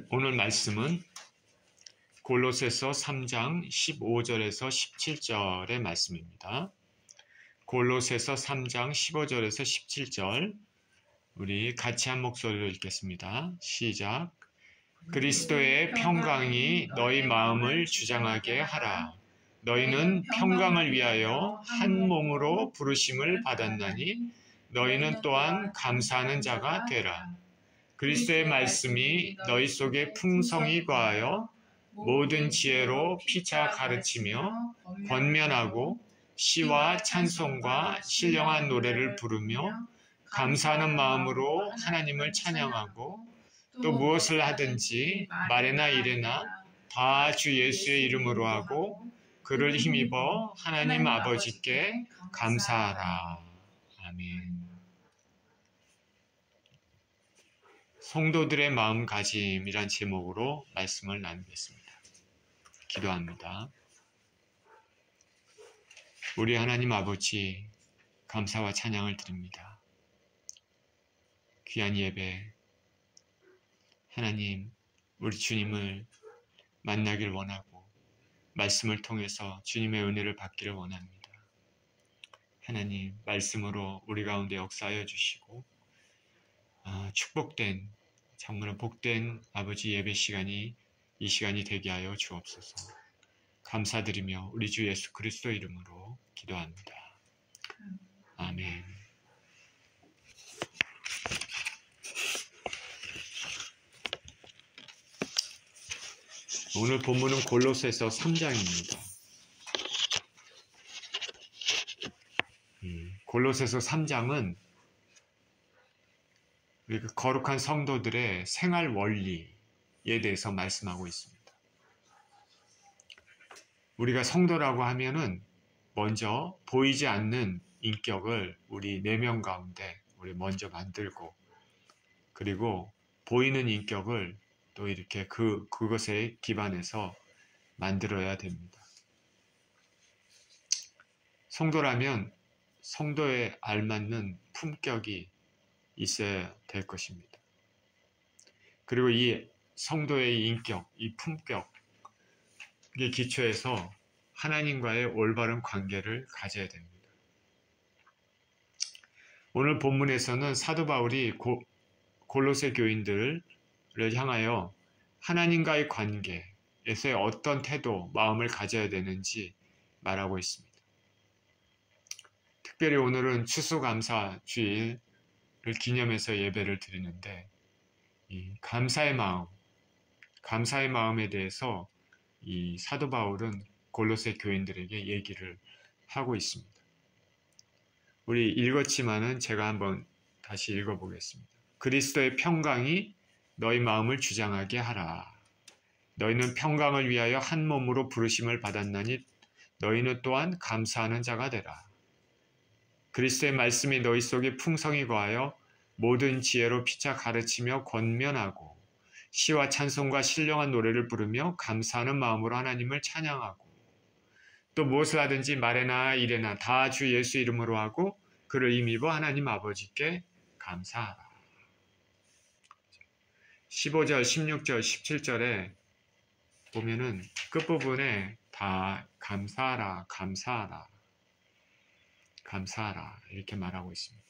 오늘 말씀은 골로새서 3장 15절에서 17절의 말씀입니다. 골로새서 3장 15절에서 17절 우리 같이 한 목소리로 읽겠습니다. 시작. 그리스도의 평강이 너희 마음을 주장하게 하라. 너희는 평강을 위하여 한 몸으로 부르심을 받았나니 너희는 또한 감사하는 자가 되라. 그리스도의 말씀이 너희 속에 풍성히 거하여 모든 지혜로 피차 가르치며 권면하고 시와 찬송과 신령한 노래를 부르며 감사하는 마음으로 하나님을 찬양하고 또 무엇을 하든지 말에나 일에나 다 주 예수의 이름으로 하고 그를 힘입어 하나님 아버지께 감사하라. 아멘. 성도들의 마음가짐이란 제목으로 말씀을 나누겠습니다. 기도합니다. 우리 하나님 아버지 감사와 찬양을 드립니다. 귀한 예배 하나님 우리 주님을 만나길 원하고 말씀을 통해서 주님의 은혜를 받기를 원합니다. 하나님 말씀으로 우리 가운데 역사하여 주시고 축복된 정말 복된 아버지 예배 시간이 이 시간이 되게 하여 주옵소서. 감사드리며 우리 주 예수 그리스도 이름으로 기도합니다. 아멘. 오늘 본문은 골로새서 3장입니다. 골로새서 3장은 거룩한 성도들의 생활 원리에 대해서 말씀하고 있습니다. 우리가 성도라고 하면은 먼저 보이지 않는 인격을 우리 내면 가운데 우리 먼저 만들고 그리고 보이는 인격을 또 이렇게 그것에 기반해서 만들어야 됩니다. 성도라면 성도에 알맞는 품격이 있어야 될 것입니다. 그리고 이 성도의 인격, 이 품격에 기초해서 하나님과의 올바른 관계를 가져야 됩니다. 오늘 본문에서는 사도 바울이 골로새 교인들을 향하여 하나님과의 관계에서의 어떤 태도, 마음을 가져야 되는지 말하고 있습니다. 특별히 오늘은 추수감사주일 를 기념해서 예배를 드리는데 이 감사의 마음에 대해서 이 사도 바울은 골로새 교인들에게 얘기를 하고 있습니다. 우리 읽었지만은 제가 한번 다시 읽어보겠습니다. 그리스도의 평강이 너희 마음을 주장하게 하라. 너희는 평강을 위하여 한 몸으로 부르심을 받았나니 너희는 또한 감사하는 자가 되라. 그리스도의 말씀이 너희 속에 풍성히 거하여 모든 지혜로 피차 가르치며 권면하고 시와 찬송과 신령한 노래를 부르며 감사하는 마음으로 하나님을 찬양하고 또 무엇을 하든지 말에나 일에나 다 주 예수 이름으로 하고 그를 힘입어 하나님 아버지께 감사하라. 15절, 16절, 17절에 보면은 끝부분에 다 감사하라, 감사하라. 감사하라 이렇게 말하고 있습니다.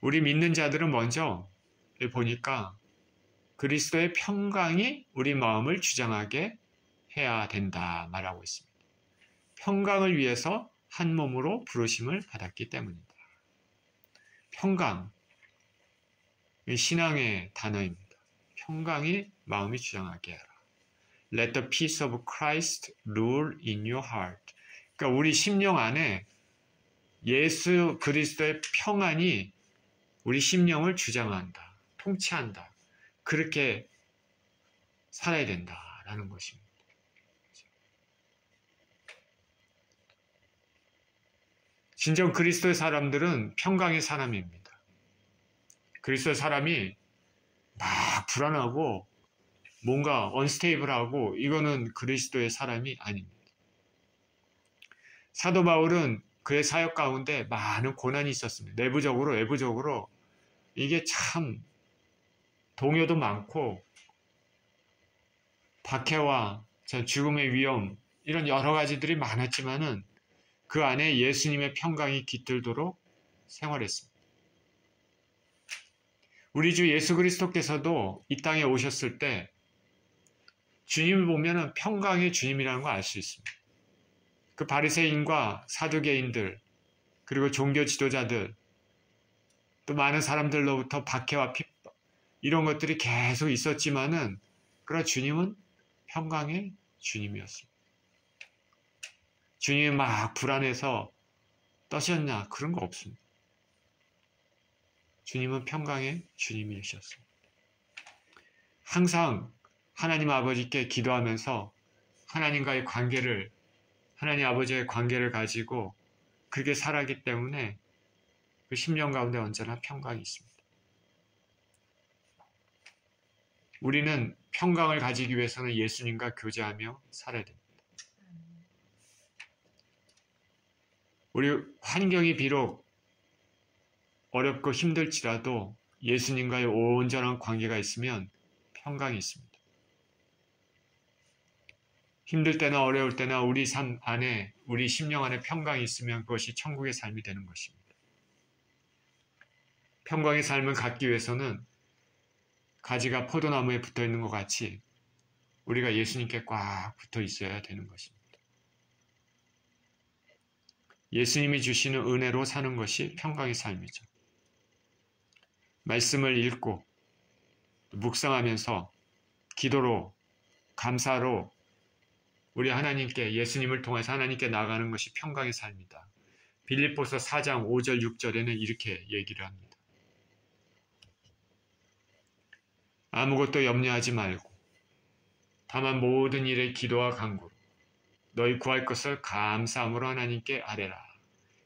우리 믿는 자들은 먼저 보니까 그리스도의 평강이 우리 마음을 주장하게 해야 된다 말하고 있습니다. 평강을 위해서 한 몸으로 부르심을 받았기 때문이다. 평강, 신앙의 단어입니다. 평강이 마음이 주장하게 하라. Let the peace of Christ rule in your heart. 그러니까 우리 심령 안에 예수 그리스도의 평안이 우리 심령을 주장한다, 통치한다. 그렇게 살아야 된다라는 것입니다. 진정 그리스도의 사람들은 평강의 사람입니다. 그리스도의 사람이 막 불안하고 뭔가 언스테이블하고 이거는 그리스도의 사람이 아닙니다. 사도 바울은 그의 사역 가운데 많은 고난이 있었습니다. 내부적으로 외부적으로 이게 참 동요도 많고 박해와 죽음의 위험 이런 여러 가지들이 많았지만은 그 안에 예수님의 평강이 깃들도록 생활했습니다. 우리 주 예수 그리스도께서도 이 땅에 오셨을 때 주님을 보면은 평강의 주님이라는 걸 알 수 있습니다. 그 바리새인과 사두개인들 그리고 종교 지도자들 또 많은 사람들로부터 박해와 핍박 이런 것들이 계속 있었지만은 그러나 주님은 평강의 주님이었습니다. 주님이 막 불안해서 떠셨냐? 그런 거 없습니다. 주님은 평강의 주님이셨습니다. 항상 하나님 아버지께 기도하면서 하나님과의 관계를 하나님 아버지의 관계를 가지고 그렇게 살았기 때문에 그 심령 가운데 언제나 평강이 있습니다. 우리는 평강을 가지기 위해서는 예수님과 교제하며 살아야 됩니다. 우리 환경이 비록 어렵고 힘들지라도 예수님과의 온전한 관계가 있으면 평강이 있습니다. 힘들 때나 어려울 때나 우리 삶 안에, 우리 심령 안에 평강이 있으면 그것이 천국의 삶이 되는 것입니다. 평강의 삶을 갖기 위해서는 가지가 포도나무에 붙어 있는 것 같이 우리가 예수님께 꽉 붙어 있어야 되는 것입니다. 예수님이 주시는 은혜로 사는 것이 평강의 삶이죠. 말씀을 읽고 묵상하면서 기도로 감사로 우리 하나님께 예수님을 통해서 하나님께 나아가는 것이 평강의 삶이다. 빌립보서 4장 5절 6절에는 이렇게 얘기를 합니다. 아무것도 염려하지 말고 다만 모든 일에 기도와 간구로 너희 구할 것을 감사함으로 하나님께 아뢰라.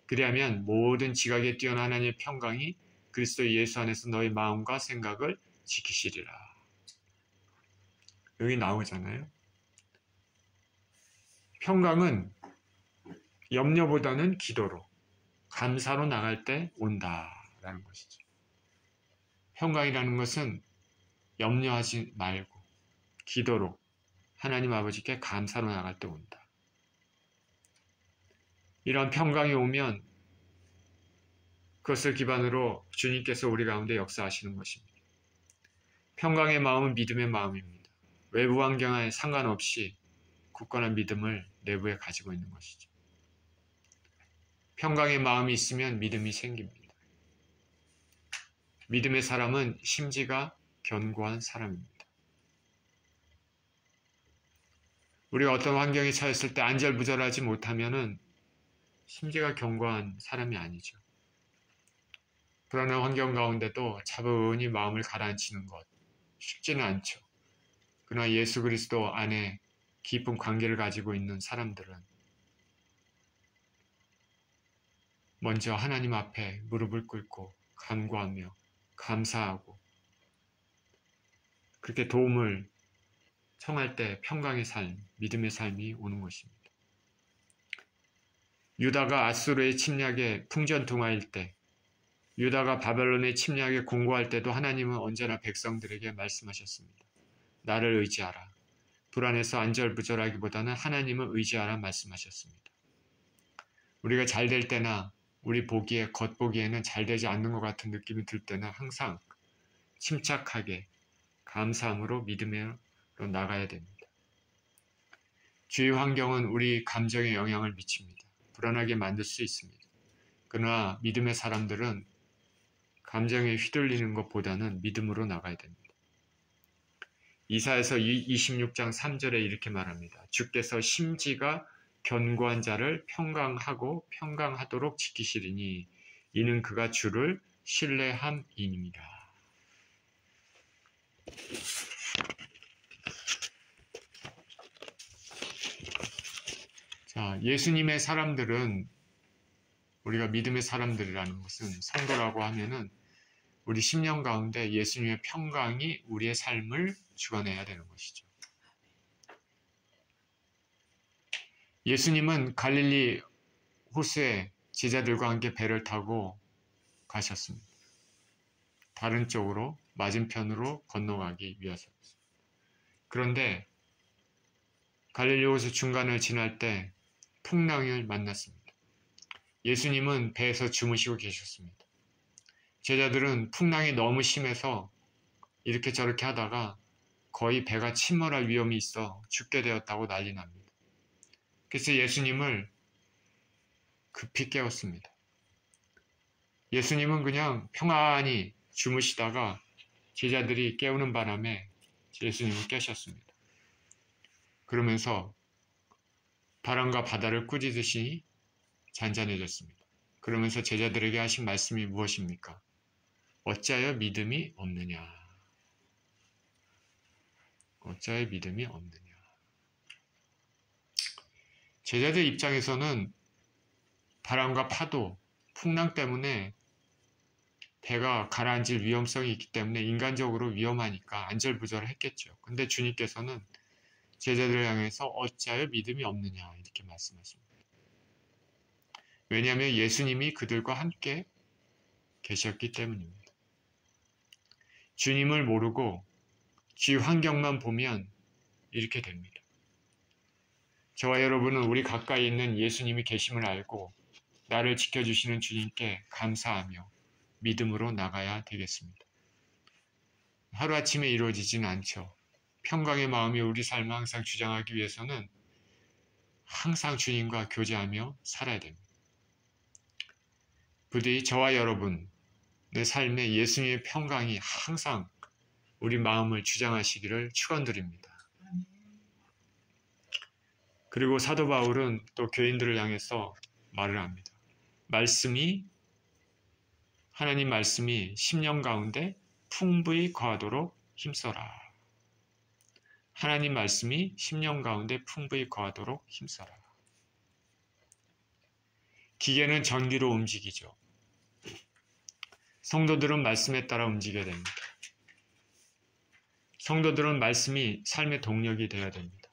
그리하면 모든 지각에 뛰어난 하나님의 평강이 그리스도 예수 안에서 너희 마음과 생각을 지키시리라. 여기 나오잖아요. 평강은 염려보다는 기도로, 감사로 나갈 때 온다라는 것이죠. 평강이라는 것은 염려하지 말고 기도로 하나님 아버지께 감사로 나갈 때 온다. 이런 평강이 오면 그것을 기반으로 주님께서 우리 가운데 역사하시는 것입니다. 평강의 마음은 믿음의 마음입니다. 외부 환경에 상관없이 굳건한 믿음을 내부에 가지고 있는 것이죠. 평강의 마음이 있으면 믿음이 생깁니다. 믿음의 사람은 심지가 견고한 사람입니다. 우리가 어떤 환경에 처했을 때 안절부절하지 못하면은 심지가 견고한 사람이 아니죠. 불안한 환경 가운데도 차분히 마음을 가라앉히는 것 쉽지는 않죠. 그러나 예수 그리스도 안에 깊은 관계를 가지고 있는 사람들은 먼저 하나님 앞에 무릎을 꿇고 간구하며 감사하고 그렇게 도움을 청할 때 평강의 삶, 믿음의 삶이 오는 것입니다. 유다가 아수르의 침략에 풍전등화일 때, 유다가 바벨론의 침략에 공고할 때도 하나님은 언제나 백성들에게 말씀하셨습니다. 나를 의지하라. 불안해서 안절부절하기보다는 하나님을 의지하라 말씀하셨습니다. 우리가 잘 될 때나 우리 보기에 겉보기에는 잘 되지 않는 것 같은 느낌이 들 때는 항상 침착하게 감사함으로 믿음으로 나가야 됩니다. 주위 환경은 우리 감정에 영향을 미칩니다. 불안하게 만들 수 있습니다. 그러나 믿음의 사람들은 감정에 휘둘리는 것보다는 믿음으로 나가야 됩니다. 이사야서 26장 3절에 이렇게 말합니다. 주께서 심지가 견고한 자를 평강하고 평강하도록 지키시리니 이는 그가 주를 신뢰함이니라. 자, 예수님의 사람들은 우리가 믿음의 사람들이라는 것은 성도라고 하면은 우리 심령 가운데 예수님의 평강이 우리의 삶을 주관해야 되는 것이죠. 예수님은 갈릴리 호수에 제자들과 함께 배를 타고 가셨습니다. 다른 쪽으로 맞은편으로 건너가기 위해서였어요. 그런데 갈릴리 호수 중간을 지날 때 풍랑을 만났습니다. 예수님은 배에서 주무시고 계셨습니다. 제자들은 풍랑이 너무 심해서 이렇게 저렇게 하다가 거의 배가 침몰할 위험이 있어 죽게 되었다고 난리 납니다. 그래서 예수님을 급히 깨웠습니다. 예수님은 그냥 평안히 주무시다가 제자들이 깨우는 바람에 예수님을 깨셨습니다. 그러면서 바람과 바다를 꾸짖으시니 잔잔해졌습니다. 그러면서 제자들에게 하신 말씀이 무엇입니까? 어찌하여 믿음이 없느냐? 어찌하여 믿음이 없느냐? 제자들 입장에서는 바람과 파도, 풍랑 때문에 배가 가라앉을 위험성이 있기 때문에 인간적으로 위험하니까 안절부절했겠죠. 근데 주님께서는 제자들을 향해서 어찌하여 믿음이 없느냐 이렇게 말씀하십니다. 왜냐하면 예수님이 그들과 함께 계셨기 때문입니다. 주님을 모르고 주위 환경만 보면 이렇게 됩니다. 저와 여러분은 우리 가까이 있는 예수님이 계심을 알고 나를 지켜주시는 주님께 감사하며 믿음으로 나가야 되겠습니다. 하루아침에 이루어지지는 않죠. 평강의 마음이 우리 삶을 항상 주장하기 위해서는 항상 주님과 교제하며 살아야 됩니다. 부디 저와 여러분, 내 삶에 예수님의 평강이 항상 우리 마음을 주장하시기를 축원드립니다. 그리고 사도 바울은 또 교인들을 향해서 말을 합니다. 하나님 말씀이 심령 가운데 풍부히 거하도록 힘써라. 하나님 말씀이 심령 가운데 풍부히 거하도록 힘써라. 기계는 전기로 움직이죠. 성도들은 말씀에 따라 움직여야 됩니다. 성도들은 말씀이 삶의 동력이 되어야 됩니다.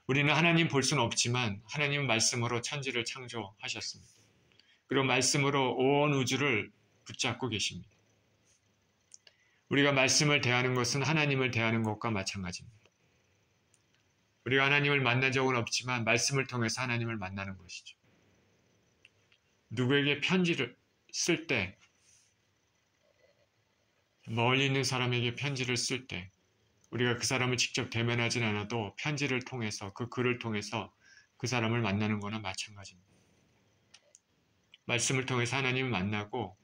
우리는 하나님 볼 수는 없지만 하나님은 말씀으로 천지를 창조하셨습니다. 그리고 말씀으로 온 우주를 붙잡고 계십니다. 우리가 말씀을 대하는 것은 하나님을 대하는 것과 마찬가지입니다. 우리가 하나님을 만난 적은 없지만 말씀을 통해서 하나님을 만나는 것이죠. 누구에게 편지를 쓸 때, 멀리 있는 사람에게 편지를 쓸 때 우리가 그 사람을 직접 대면하진 않아도 편지를 통해서 그 글을 통해서 그 사람을 만나는 거나 마찬가지입니다. 말씀을 통해서 하나님을 만나고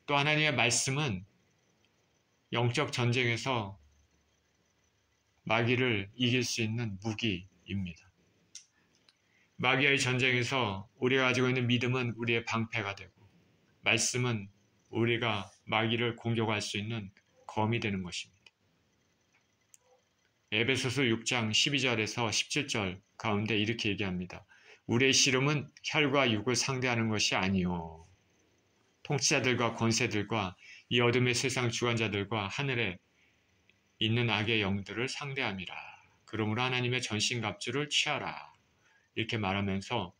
또 하나님의 말씀은 영적 전쟁에서 마귀를 이길 수 있는 무기입니다. 마귀와의 전쟁에서 우리가 가지고 있는 믿음은 우리의 방패가 되고 말씀은 우리가 마귀를 공격할 수 있는 검이 되는 것입니다. 에베소서 6장 12절에서 17절 가운데 이렇게 얘기합니다. 우리의 씨름은 혈과 육을 상대하는 것이 아니요 통치자들과 권세들과 이 어둠의 세상 주관자들과 하늘에 있는 악의 영들을 상대함이라. 그러므로 하나님의 전신갑주를 취하라. 이렇게 말하면서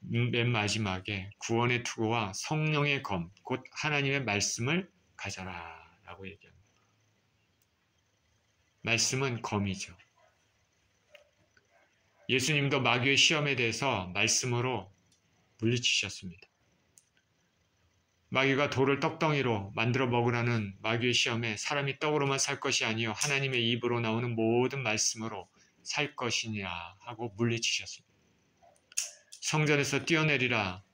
맨 마지막에 구원의 투구와 성령의 검, 곧 하나님의 말씀을 가져라 라고 얘기합니다. 말씀은 검이죠. 예수님도 마귀의 시험에 대해서 말씀으로 물리치셨습니다. 마귀가 돌을 떡덩이로 만들어 먹으라는 마귀의 시험에 사람이 떡으로만 살 것이 아니요 하나님의 입으로 나오는 모든 말씀으로 살 것이냐 하고 물리치셨습니다. 성전에서 뛰어내리라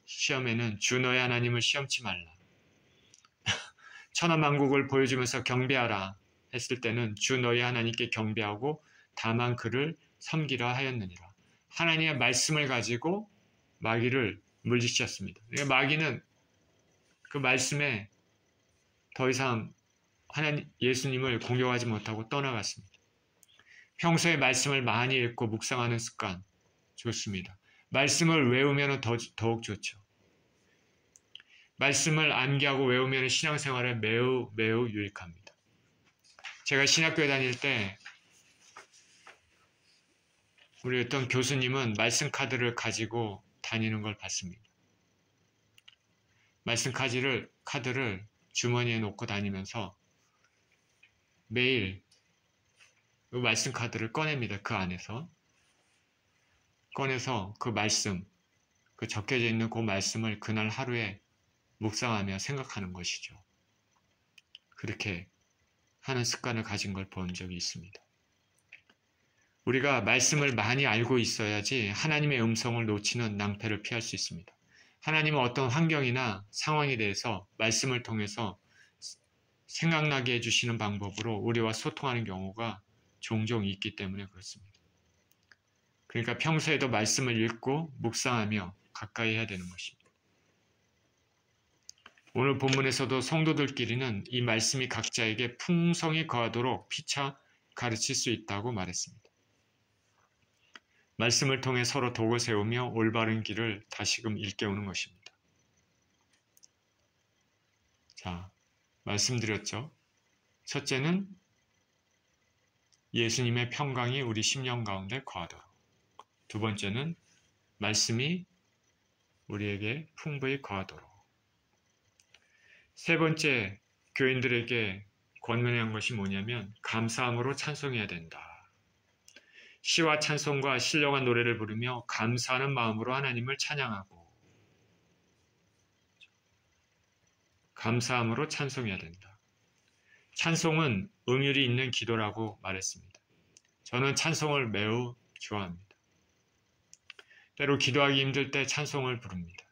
시험에는 주 너의 하나님을 시험치 말라. 천하만국을 보여주면서 경배하라 했을 때는 주 너희 하나님께 경배하고 다만 그를 섬기라 하였느니라. 하나님의 말씀을 가지고 마귀를 물리치셨습니다. 마귀는 그 말씀에 더 이상 예수님을 공격하지 못하고 떠나갔습니다. 평소에 말씀을 많이 읽고 묵상하는 습관 좋습니다. 말씀을 외우면 더욱 좋죠. 말씀을 암기하고 외우면 신앙생활에 매우 유익합니다. 제가 신학교에 다닐 때 우리 어떤 교수님은 말씀 카드를 가지고 다니는 걸 봤습니다. 말씀 카드를 주머니에 놓고 다니면서 매일 그 말씀 카드를 꺼냅니다. 그 안에서 꺼내서 그 말씀, 그 적혀져 있는 그 말씀을 그날 하루에 묵상하며 생각하는 것이죠. 그렇게 하는 습관을 가진 걸 본 적이 있습니다. 우리가 말씀을 많이 알고 있어야지 하나님의 음성을 놓치는 낭패를 피할 수 있습니다. 하나님은 어떤 환경이나 상황에 대해서 말씀을 통해서 생각나게 해주시는 방법으로 우리와 소통하는 경우가 종종 있기 때문에 그렇습니다. 그러니까 평소에도 말씀을 읽고 묵상하며 가까이 해야 되는 것입니다. 오늘 본문에서도 성도들끼리는 이 말씀이 각자에게 풍성히 거하도록 피차 가르칠 수 있다고 말했습니다. 말씀을 통해 서로 독을 세우며 올바른 길을 다시금 일깨우는 것입니다. 자, 말씀드렸죠. 첫째는 예수님의 평강이 우리 심령 가운데 거하도록. 두 번째는 말씀이 우리에게 풍부히 거하도록. 세 번째, 교인들에게 권면한 것이 뭐냐면 감사함으로 찬송해야 된다. 시와 찬송과 신령한 노래를 부르며 감사하는 마음으로 하나님을 찬양하고 감사함으로 찬송해야 된다. 찬송은 음율이 있는 기도라고 말했습니다. 저는 찬송을 매우 좋아합니다. 때로 기도하기 힘들 때 찬송을 부릅니다.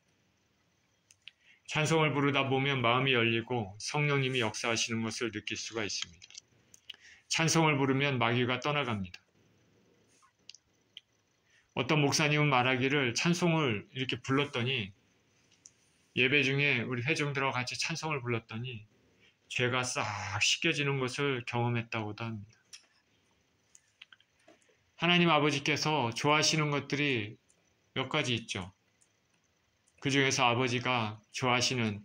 찬송을 부르다 보면 마음이 열리고 성령님이 역사하시는 것을 느낄 수가 있습니다. 찬송을 부르면 마귀가 떠나갑니다. 어떤 목사님은 말하기를 찬송을 이렇게 불렀더니 예배 중에 우리 회중들하고 같이 찬송을 불렀더니 죄가 싹 씻겨지는 것을 경험했다고도 합니다. 하나님 아버지께서 좋아하시는 것들이 몇 가지 있죠. 그 중에서 아버지가 좋아하시는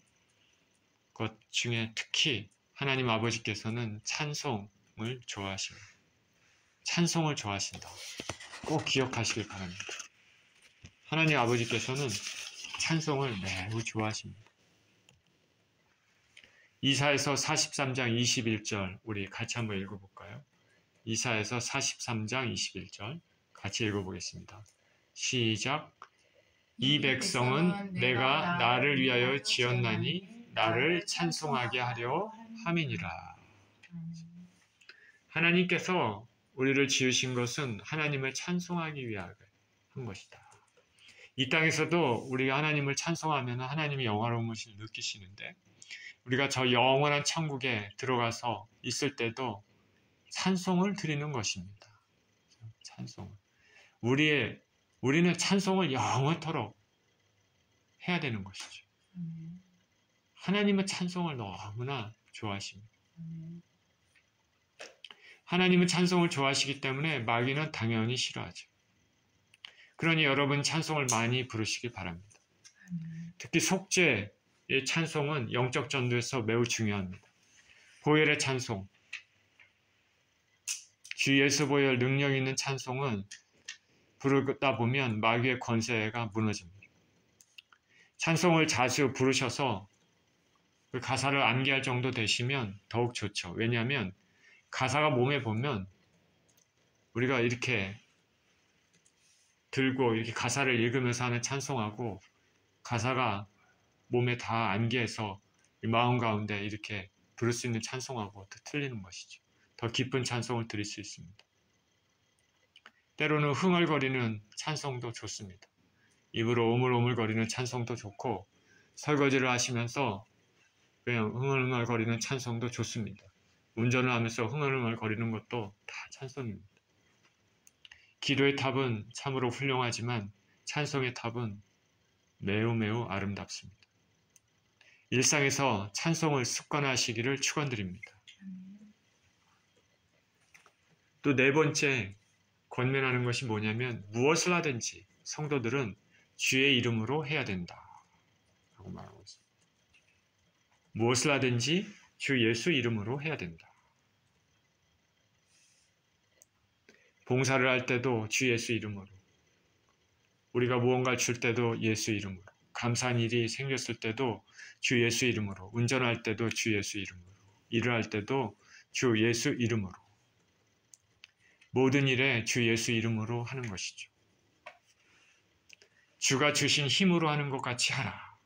것 중에 특히 하나님 아버지께서는 찬송을 좋아하십니다. 찬송을 좋아하신다. 꼭 기억하시길 바랍니다. 하나님 아버지께서는 찬송을 매우 좋아하십니다. 이사야서 43장 21절 우리 같이 한번 읽어볼까요? 이사야서 43장 21절 같이 읽어보겠습니다. 시작. 이 백성은 내가 나를 위하여 지었나니 나를 찬송하게 하려 함이니라. 하나님께서 우리를 지으신 것은 하나님을 찬송하기 위하여 한 것이다. 이 땅에서도 우리가 하나님을 찬송하면 하나님의 영화로운 것을 느끼시는데 우리가 저 영원한 천국에 들어가서 있을 때도 찬송을 드리는 것입니다. 찬송을. 우리는 찬송을 영원토록 해야 되는 것이죠. 하나님은 찬송을 너무나 좋아하십니다. 하나님은 찬송을 좋아하시기 때문에 마귀는 당연히 싫어하죠. 그러니 여러분 찬송을 많이 부르시기 바랍니다. 특히 속죄의 찬송은 영적 전도에서 매우 중요합니다. 보혈의 찬송, 주 예수 보혈 능력 있는 찬송은 부르다 보면 마귀의 권세가 무너집니다. 찬송을 자주 부르셔서 그 가사를 암기할 정도 되시면 더욱 좋죠. 왜냐하면 가사가 몸에 보면 우리가 이렇게 들고 이렇게 가사를 읽으면서 하는 찬송하고 가사가 몸에 다 암기해서 마음 가운데 이렇게 부를 수 있는 찬송하고 또 틀리는 것이죠. 더 깊은 찬송을 드릴 수 있습니다. 때로는 흥얼거리는 찬송도 좋습니다. 입으로 오물오물거리는 찬송도 좋고 설거지를 하시면서 그냥 흥얼흥얼거리는 찬송도 좋습니다. 운전을 하면서 흥얼흥얼거리는 것도 다 찬송입니다. 기도의 탑은 참으로 훌륭하지만 찬송의 탑은 매우 아름답습니다. 일상에서 찬송을 습관화하시기를 축원드립니다. 또 네 번째 권면하는 것이 뭐냐면 무엇을 하든지 성도들은 주의 이름으로 해야 된다 라고 말하고 있습니다. 무엇을 하든지 주 예수 이름으로 해야 된다. 봉사를 할 때도 주 예수 이름으로, 우리가 무언가를 줄 때도 예수 이름으로, 감사한 일이 생겼을 때도 주 예수 이름으로, 운전할 때도 주 예수 이름으로, 일을 할 때도 주 예수 이름으로, 모든 일에 주 예수 이름으로 하는 것이죠. 주가 주신 힘으로 하는 것 같이 하라.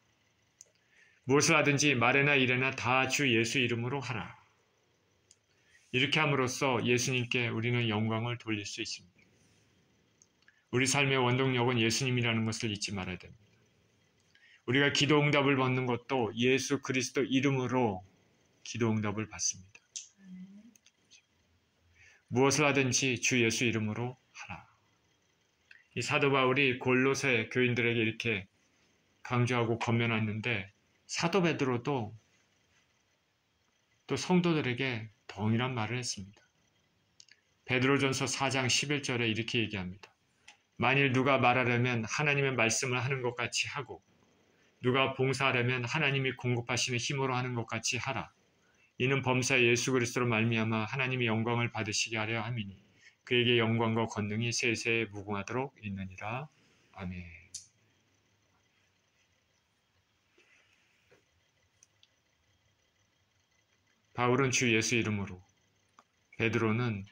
무엇을 하든지 말에나 일에나 다 주 예수 이름으로 하라. 이렇게 함으로써 예수님께 우리는 영광을 돌릴 수 있습니다. 우리 삶의 원동력은 예수님이라는 것을 잊지 말아야 됩니다. 우리가 기도 응답을 받는 것도 예수 그리스도 이름으로 기도 응답을 받습니다. 무엇을 하든지 주 예수 이름으로 하라. 이 사도 바울이 골로새 교인들에게 이렇게 강조하고 권면했는데 사도 베드로도 또 성도들에게 동일한 말을 했습니다. 베드로전서 4장 11절에 이렇게 얘기합니다. 만일 누가 말하려면 하나님의 말씀을 하는 것 같이 하고 누가 봉사하려면 하나님이 공급하시는 힘으로 하는 것 같이 하라. 이는 범사 예수 그리스도로 말미암아 하나님이 영광을 받으시게 하려 함이니 그에게 영광과 권능이 세세에 무궁하도록 있느니라. 아멘. 바울은 주 예수 이름으로, 베드로는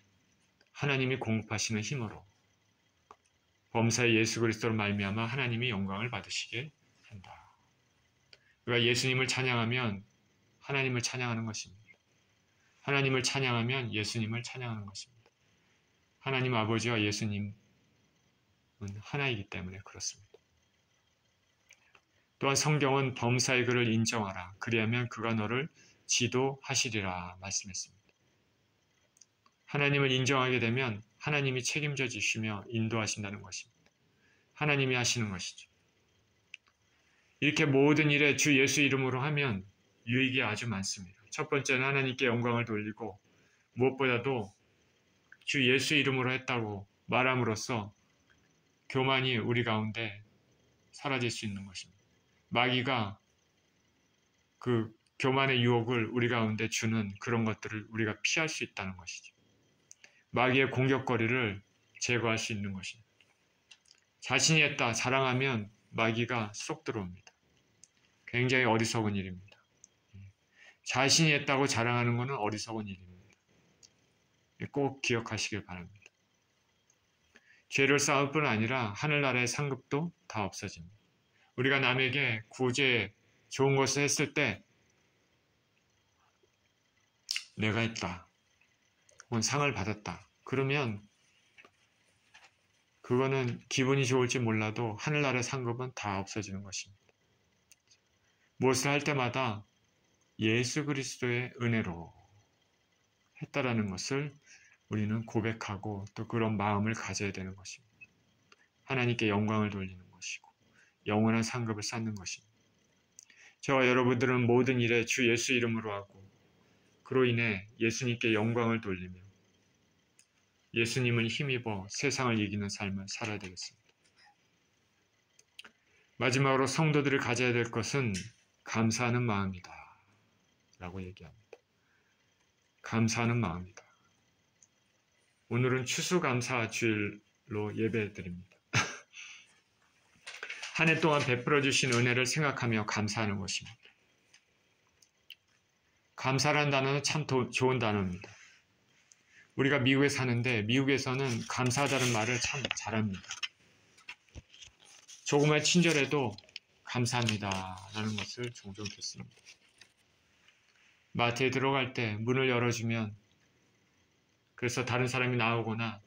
하나님이 공급하시는 힘으로 범사의 예수 그리스도로 말미암아 하나님이 영광을 받으시게 한다. 우리가 예수님을 찬양하면 하나님을 찬양하는 것입니다. 하나님을 찬양하면 예수님을 찬양하는 것입니다. 하나님 아버지와 예수님은 하나이기 때문에 그렇습니다. 또한 성경은 범사의 그를 인정하라. 그리하면 그가 너를 지도하시리라 말씀했습니다. 하나님을 인정하게 되면 하나님이 책임져 주시며 인도하신다는 것입니다. 하나님이 하시는 것이죠. 이렇게 모든 일에 주 예수 이름으로 하면 유익이 아주 많습니다. 첫 번째는 하나님께 영광을 돌리고 무엇보다도 주 예수 이름으로 했다고 말함으로써 교만이 우리 가운데 사라질 수 있는 것입니다. 마귀가 그 교만의 유혹을 우리 가운데 주는 그런 것들을 우리가 피할 수 있다는 것이죠. 마귀의 공격거리를 제거할 수 있는 것입니다. 자신이 했다 자랑하면 마귀가 쏙 들어옵니다. 굉장히 어리석은 일입니다. 자신이 했다고 자랑하는 것은 어리석은 일입니다. 꼭 기억하시길 바랍니다. 죄를 쌓을 뿐 아니라 하늘나라의 상급도 다 없어집니다. 우리가 남에게 구제 좋은 것을 했을 때 내가 했다, 혹은 상을 받았다. 그러면 그거는 기분이 좋을지 몰라도 하늘나라의 상급은 다 없어지는 것입니다. 무엇을 할 때마다 예수 그리스도의 은혜로 했다라는 것을 우리는 고백하고 또 그런 마음을 가져야 되는 것입니다. 하나님께 영광을 돌리는 것이고 영원한 상급을 쌓는 것입니다. 저와 여러분들은 모든 일에 주 예수 이름으로 하고 그로 인해 예수님께 영광을 돌리며 예수님을 힘입어 세상을 이기는 삶을 살아야 되겠습니다. 마지막으로 성도들이 가져야 될 것은 감사하는 마음이다 라고 얘기합니다. 감사하는 마음이다. 오늘은 추수감사주일로 예배드립니다. 한 해 동안 베풀어 주신 은혜를 생각하며 감사하는 것입니다. 감사라는 단어는 참 좋은 단어입니다. 우리가 미국에 사는데 미국에서는 감사하다는 말을 참 잘합니다. 조금만 친절해도 감사합니다 라는 것을 종종 듣습니다. 마트에 들어갈 때 문을 열어주면, 그래서 다른 사람이 나오거나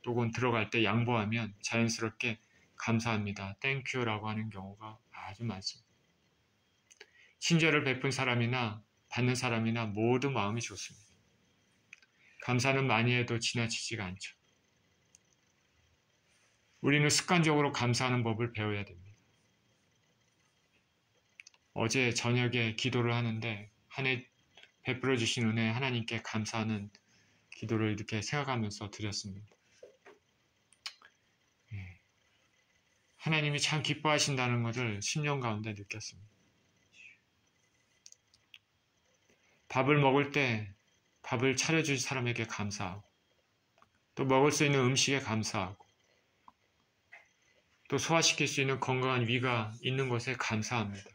또는 들어갈 때 양보하면 자연스럽게 감사합니다, 땡큐라고 하는 경우가 아주 많습니다. 친절을 베푼 사람이나 받는 사람이나 모두 마음이 좋습니다. 감사는 많이 해도 지나치지가 않죠. 우리는 습관적으로 감사하는 법을 배워야 됩니다. 어제 저녁에 기도를 하는데 한 해 베풀어 주신 은혜 하나님께 감사하는 기도를 이렇게 생각하면서 드렸습니다. 하나님이 참 기뻐하신다는 것을 10년 가운데 느꼈습니다. 밥을 먹을 때 밥을 차려준 사람에게 감사하고 또 먹을 수 있는 음식에 감사하고 또 소화시킬 수 있는 건강한 위가 있는 것에 감사합니다.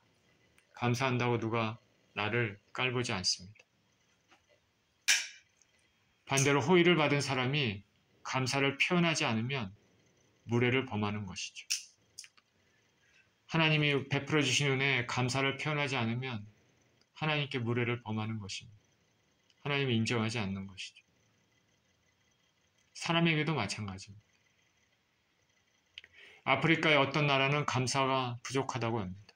감사한다고 누가 나를 깔보지 않습니다. 반대로 호의를 받은 사람이 감사를 표현하지 않으면 무례를 범하는 것이죠. 하나님이 베풀어 주신 은혜에 감사를 표현하지 않으면 하나님께 무례를 범하는 것입니다. 하나님이 인정하지 않는 것이죠. 사람에게도 마찬가지입니다. 아프리카의 어떤 나라는 감사가 부족하다고 합니다.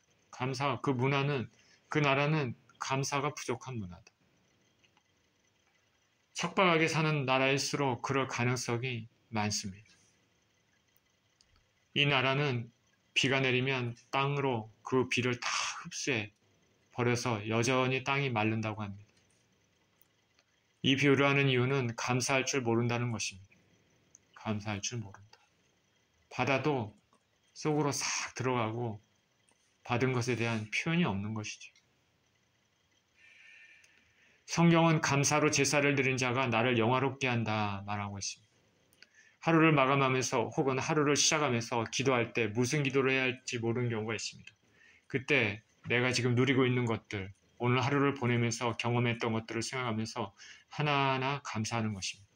그 나라는 감사가 부족한 문화다. 척박하게 사는 나라일수록 그럴 가능성이 많습니다. 이 나라는 비가 내리면 땅으로 그 비를 다 흡수해 버려서 여전히 땅이 마른다고 합니다. 이 비유를 하는 이유는 감사할 줄 모른다는 것입니다. 감사할 줄 모른다. 받아도 속으로 싹 들어가고 받은 것에 대한 표현이 없는 것이죠. 성경은 감사로 제사를 드린 자가 나를 영화롭게 한다 말하고 있습니다. 하루를 마감하면서 혹은 하루를 시작하면서 기도할 때 무슨 기도를 해야 할지 모르는 경우가 있습니다. 그때 내가 지금 누리고 있는 것들, 오늘 하루를 보내면서 경험했던 것들을 생각하면서 하나하나 감사하는 것입니다.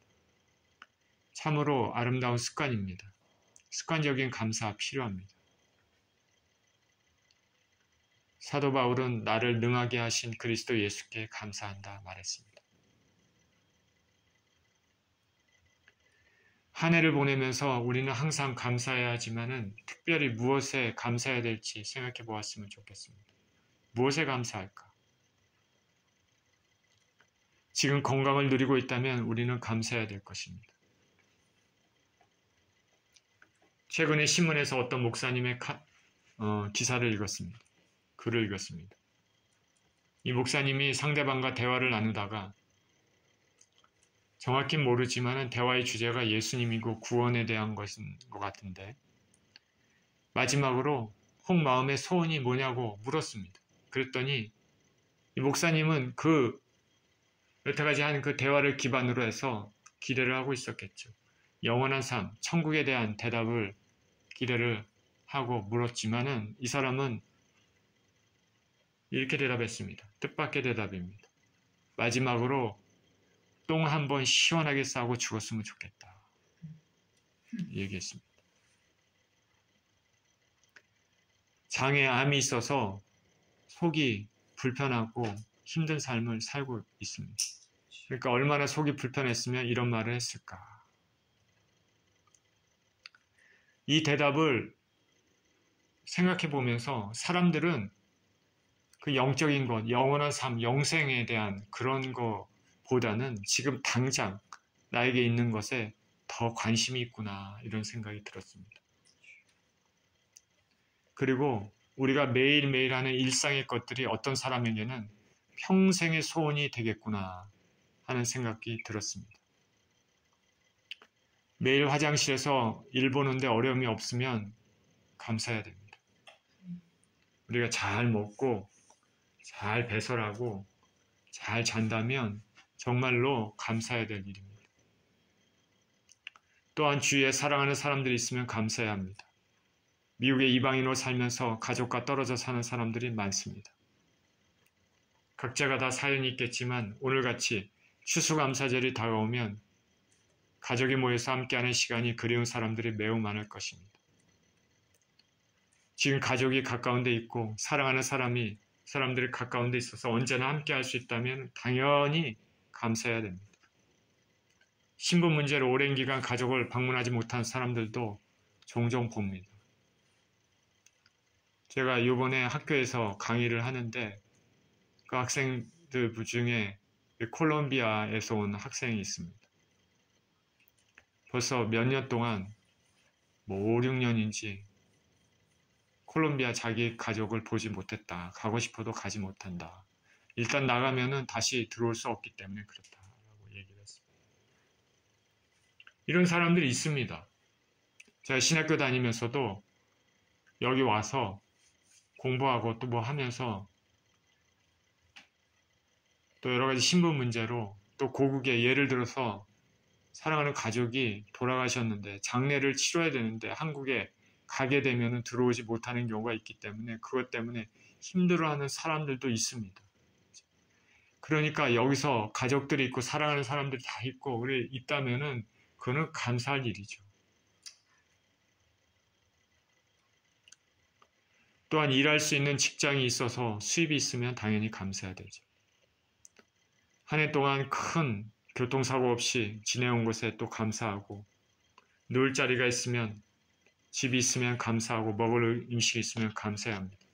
참으로 아름다운 습관입니다. 습관적인 감사 필요합니다. 사도 바울은 나를 능하게 하신 그리스도 예수께 감사한다 말했습니다. 한 해를 보내면서 우리는 항상 감사해야 하지만은 특별히 무엇에 감사해야 될지 생각해 보았으면 좋겠습니다. 무엇에 감사할까? 지금 건강을 누리고 있다면 우리는 감사해야 될 것입니다. 최근에 신문에서 어떤 목사님의 기사를 읽었습니다. 글을 읽었습니다. 이 목사님이 상대방과 대화를 나누다가 정확히는 모르지만 대화의 주제가 예수님이고 구원에 대한 것인 것 같은데 마지막으로 혹 마음의 소원이 뭐냐고 물었습니다. 그랬더니 이 목사님은 여태까지 한 그 대화를 기반으로 해서 기대를 하고 있었겠죠. 영원한 삶, 천국에 대한 대답을 기대를 하고 물었지만은 이 사람은 이렇게 대답했습니다. 뜻밖의 대답입니다. 마지막으로 똥 한 번 시원하게 싸고 죽었으면 좋겠다. 얘기했습니다. 장애암이 있어서 속이 불편하고 힘든 삶을 살고 있습니다. 그러니까 얼마나 속이 불편했으면 이런 말을 했을까. 이 대답을 생각해 보면서 사람들은 그 영적인 것, 영원한 삶, 영생에 대한 그런 것보다는 지금 당장 나에게 있는 것에 더 관심이 있구나 이런 생각이 들었습니다. 그리고 우리가 매일매일 하는 일상의 것들이 어떤 사람에게는 평생의 소원이 되겠구나 하는 생각이 들었습니다. 매일 화장실에서 일 보는데 어려움이 없으면 감사해야 됩니다. 우리가 잘 먹고 잘 배설하고 잘 잔다면 정말로 감사해야 될 일입니다. 또한 주위에 사랑하는 사람들이 있으면 감사해야 합니다. 미국의 이방인으로 살면서 가족과 떨어져 사는 사람들이 많습니다. 각자가 다 사연이 있겠지만 오늘같이 추수감사절이 다가오면 가족이 모여서 함께하는 시간이 그리운 사람들이 매우 많을 것입니다. 지금 가족이 가까운 데 있고 사랑하는 사람들이 가까운 데 있어서 언제나 함께할 수 있다면 당연히 감사해야 됩니다. 신분 문제로 오랜 기간 가족을 방문하지 못한 사람들도 종종 봅니다. 제가 이번에 학교에서 강의를 하는데 그 학생들 중에 콜롬비아에서 온 학생이 있습니다. 벌써 몇 년 동안 5, 6년인지 콜롬비아 자기 가족을 보지 못했다. 가고 싶어도 가지 못한다. 일단 나가면은 다시 들어올 수 없기 때문에 그렇다라고 얘기를 했습니다. 이런 사람들이 있습니다. 제가 신학교 다니면서도 여기 와서 공부하고 또 뭐 하면서 또 여러 가지 신분 문제로 또 고국에 예를 들어서 사랑하는 가족이 돌아가셨는데 장례를 치러야 되는데 한국에 가게 되면 들어오지 못하는 경우가 있기 때문에 그것 때문에 힘들어하는 사람들도 있습니다. 그러니까 여기서 가족들이 있고 사랑하는 사람들이 다 있고 그래 있다면은 그거는 감사할 일이죠. 또한 일할 수 있는 직장이 있어서 수입이 있으면 당연히 감사해야 되죠. 한 해 동안 큰 교통사고 없이 지내온 것에 또 감사하고, 누울 자리가 있으면, 집이 있으면 감사하고, 먹을 음식이 있으면 감사해야 합니다.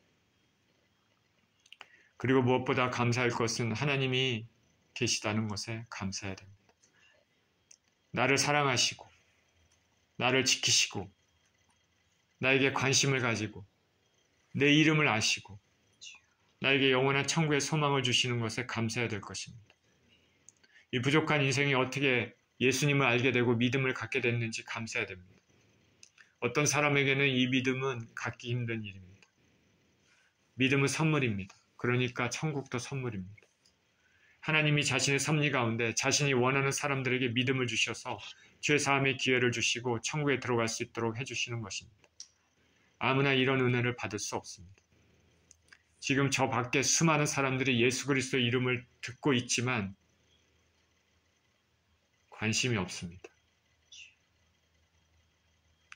그리고 무엇보다 감사할 것은 하나님이 계시다는 것에 감사해야 됩니다. 나를 사랑하시고, 나를 지키시고, 나에게 관심을 가지고, 내 이름을 아시고, 나에게 영원한 천국의 소망을 주시는 것에 감사해야 될 것입니다. 이 부족한 인생이 어떻게 예수님을 알게 되고 믿음을 갖게 됐는지 감사해야 됩니다. 어떤 사람에게는 이 믿음은 갖기 힘든 일입니다. 믿음은 선물입니다. 그러니까 천국도 선물입니다. 하나님이 자신의 섭리 가운데 자신이 원하는 사람들에게 믿음을 주셔서 죄 사함의 기회를 주시고 천국에 들어갈 수 있도록 해주시는 것입니다. 아무나 이런 은혜를 받을 수 없습니다. 지금 저 밖에 수많은 사람들이 예수 그리스도의 이름을 듣고 있지만 관심이 없습니다.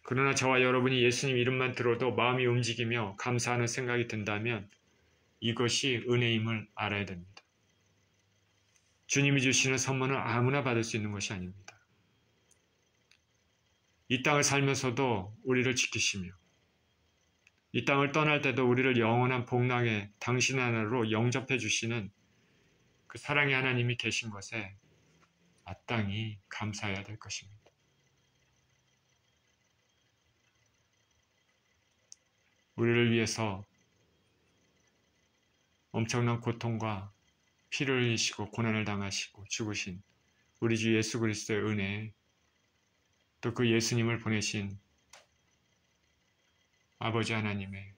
그러나 저와 여러분이 예수님 이름만 들어도 마음이 움직이며 감사하는 생각이 든다면 이것이 은혜임을 알아야 됩니다. 주님이 주시는 선물은 아무나 받을 수 있는 것이 아닙니다. 이 땅을 살면서도 우리를 지키시며 이 땅을 떠날 때도 우리를 영원한 복락에 당신 하나로 영접해 주시는 그 사랑의 하나님이 계신 것에 마땅히 감사해야 될 것입니다. 우리를 위해서 엄청난 고통과 피를 흘리시고 고난을 당하시고 죽으신 우리 주 예수 그리스도의 은혜, 또 그 예수님을 보내신 아버지 하나님의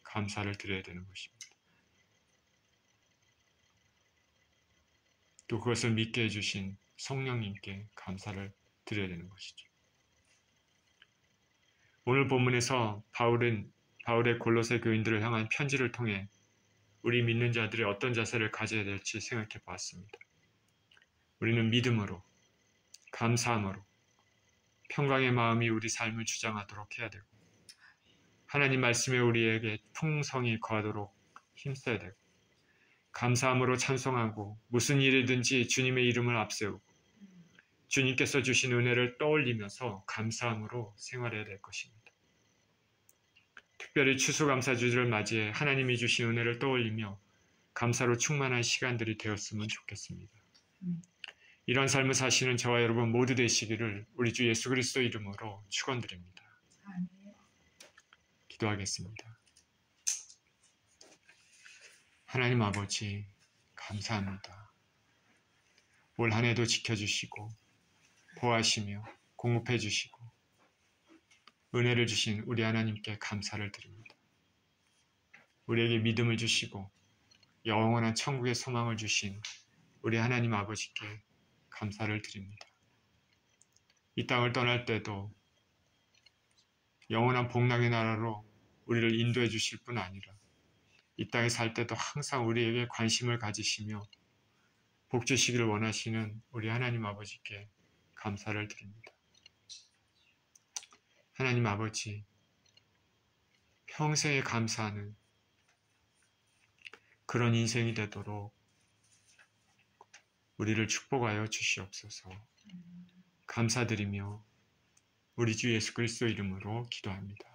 감사를 드려야 되는 것입니다. 또 그것을 믿게 해주신 성령님께 감사를 드려야 되는 것이죠. 오늘 본문에서 바울의 골로새 교인들을 향한 편지를 통해 우리 믿는 자들이 어떤 자세를 가져야 될지 생각해 보았습니다. 우리는 믿음으로, 감사함으로, 평강의 마음이 우리 삶을 주장하도록 해야 되고, 하나님 말씀에 우리에게 풍성히 거하도록 힘써야 되고, 감사함으로 찬송하고 무슨 일이든지 주님의 이름을 앞세우고 주님께서 주신 은혜를 떠올리면서 감사함으로 생활해야 될 것입니다. 특별히 추수감사주를 맞이해 하나님이 주신 은혜를 떠올리며 감사로 충만한 시간들이 되었으면 좋겠습니다. 이런 삶을 사시는 저와 여러분 모두 되시기를 우리 주 예수 그리스도 이름으로 축원드립니다. 기도하겠습니다. 하나님 아버지 감사합니다. 올 한 해도 지켜주시고 보호하시며 공급해 주시고 은혜를 주신 우리 하나님께 감사를 드립니다. 우리에게 믿음을 주시고 영원한 천국의 소망을 주신 우리 하나님 아버지께 감사를 드립니다. 이 땅을 떠날 때도 영원한 복락의 나라로 우리를 인도해 주실 뿐 아니라 이 땅에 살 때도 항상 우리에게 관심을 가지시며 복 주시기를 원하시는 우리 하나님 아버지께 감사를 드립니다. 하나님 아버지, 평생에 감사하는 그런 인생이 되도록 우리를 축복하여 주시옵소서. 감사드리며 우리 주 예수 그리스도 이름으로 기도합니다.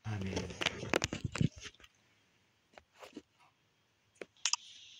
아멘.